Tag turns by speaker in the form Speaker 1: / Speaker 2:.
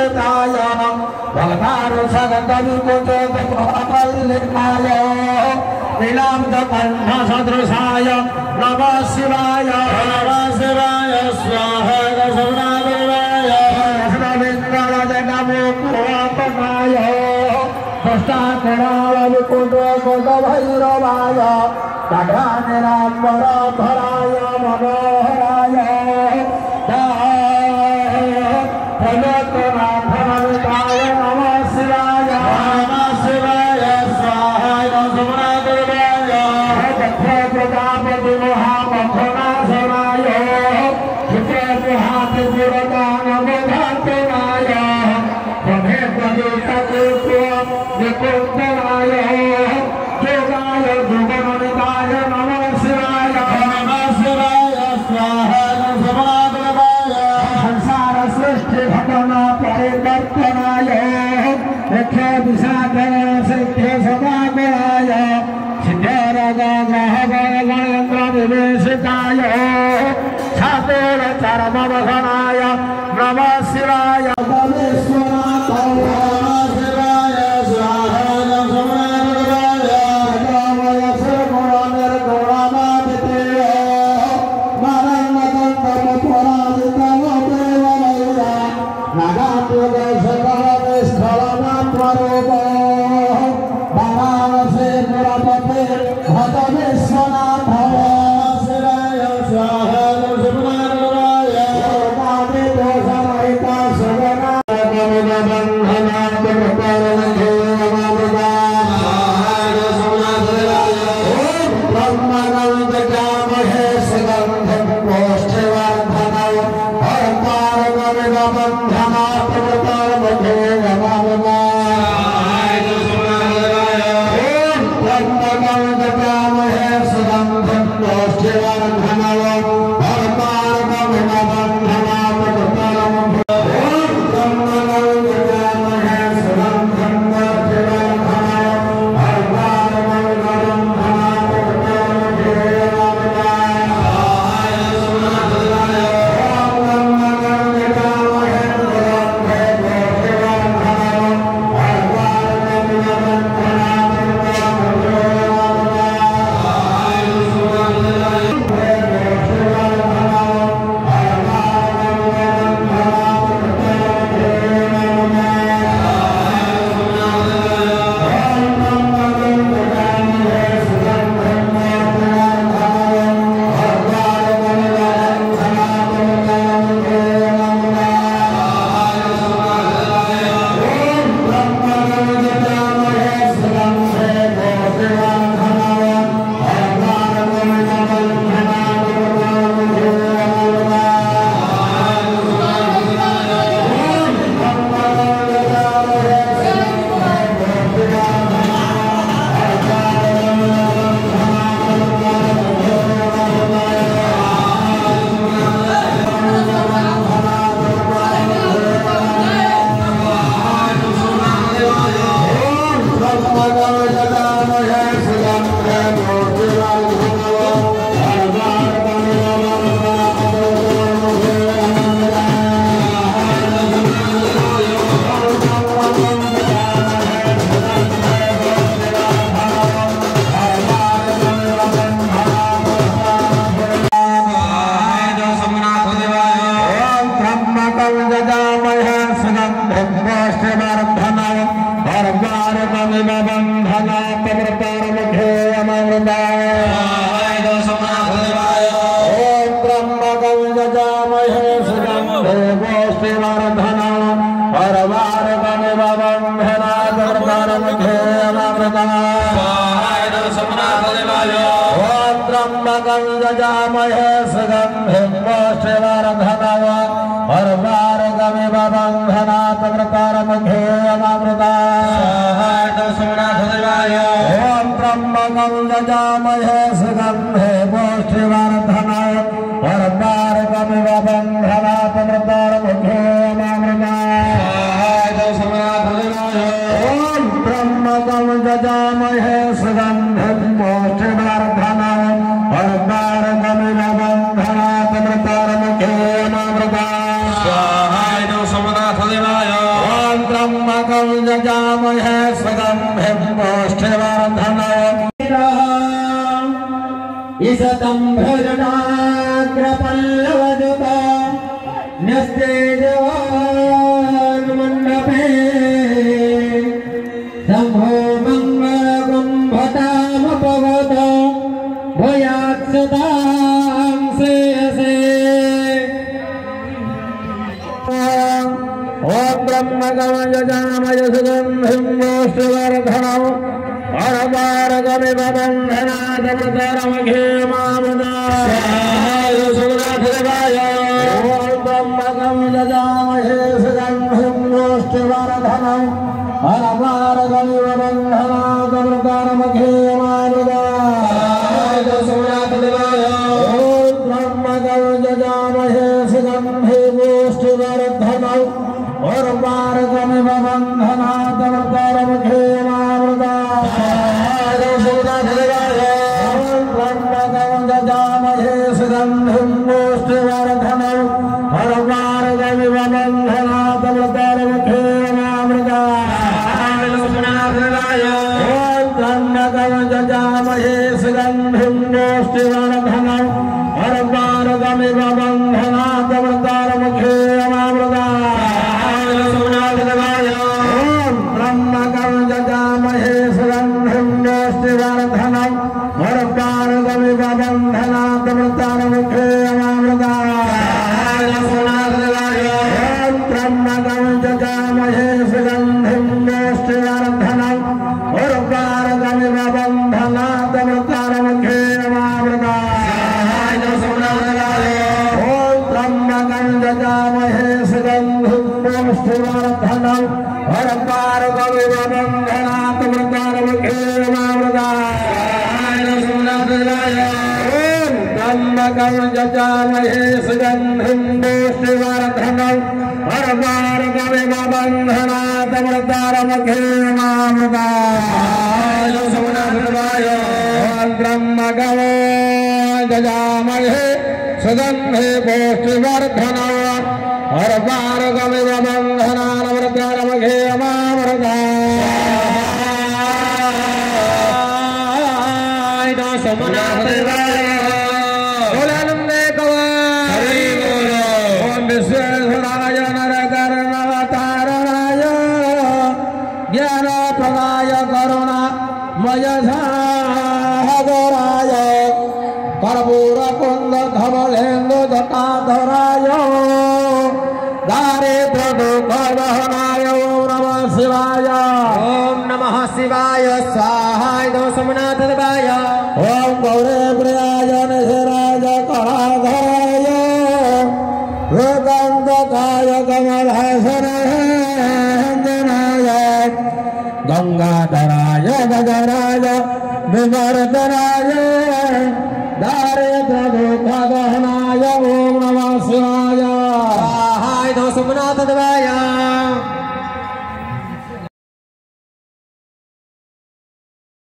Speaker 1: निवेदाय भगवान सगंधि कुचोपल्लिकाय नीलाम्बकण्ठ सदृशाय नमः शिवाय स्वाहा दशमनादेवाय नमो पुरातनाय दुष्टाकुणाय विकुटभैरवाय भद्रानिराम्बरधराय मनोहराय त्रिलोकनाथनमिताय नमः शिवाय स्वाहा दशमनादेवाय प्रजापति महामथनाशनाय चित्रपुहातिपुरदानवधातनाय निकुंतनाय योगाय जुगमनिताय नमः शिवाय स्वाहा दशमनादेवाय संसार सृष्टि घटना परिवर्तनाय मुख्य विषादन सिद्ध समागमाय निवेशिताय छातोर चरमवहनाय नमः शिवाय
Speaker 2: स्वाहाय नमः सोमनाथ देवाय
Speaker 1: जजामहे सुगन्धिं पुष्टिवर्धनम् ईशतं भजनाग्रपल्लवजुता न्यस्तेजवान्मण्डपे शम्भो मङ्गलकुम्भतामपगतो भूयात्सतां श्रेयसे ॐ ब्रह्मगमयजामय सुगन्धिं पुष्टिवर्धनम् अरपारगमिव बन्धनादमतरमघेमामदाय सुगन्धदेवाय ॐ ब्रह्मगमयजामहे सुगन्धिं पुष्टिवर्धनम् अरपारगमिव बन्धनादमतरमघेमामदाय सुगन्धदेवाय ॐ ब्रह्मगमयजामहे सुगन्धिं पुष्टिवर्धनम् अरपारगमिव बन्धनादमतरमघेमामदाय सुगन्धिं पुष्टिवर्धनम् अरपारगमिव बन्धनादमतरमघेमामदाय ब्रह्मगमयजामहे सुगन्धिं पुष्टिवर्धनम् अरपारगमिव बन्धनादमतरमघेमामदाय ब्रह्मगमयजामहे सुगन्धिं पुष्टिवर्धनम् अरपारगमिव बन्धनादमतरमघेमामदाय ब्रह्मगमयजामहे सुगन्धिं पुष्टिवर्धनम् अरपारगमिव बन्धनादमतरमघेमामदाय ब्रह्मगमयजामहे सुगन्धिं पुष्टिवर्धनम् अरपारगमिव बन्धनादमतरमघेमामदाय ब्रह्मगमयजामहे सुगन्धिं पुष्टिवर्धनम् अरपारगमिव बन्धनादमतरमघेमामदाय ब्रह्मगमयजामहे सुगन्धिं पुष्टिवर्धनम् अरपारगमिव बन्धनादमतरमघेमामदाय सोमनाथदेवाय बोलानंदे कवि ओम विश्वेश्वराय नरकर्णवतारणाय ज्ञानप्रदाय करुणामय सागराय कर्पूरकुन्दधवलेन्दुजटाधराय दारिद्र्यदुःखदहनाय ओम नमः शिवाय स्वाहाय सोमनाथदेवाय ओम गौरेन्द्राय निधिराज कलाधराय वेदान्तकाय कमलहासनाय गंगाधराय गजराय विवर्धनाय दारे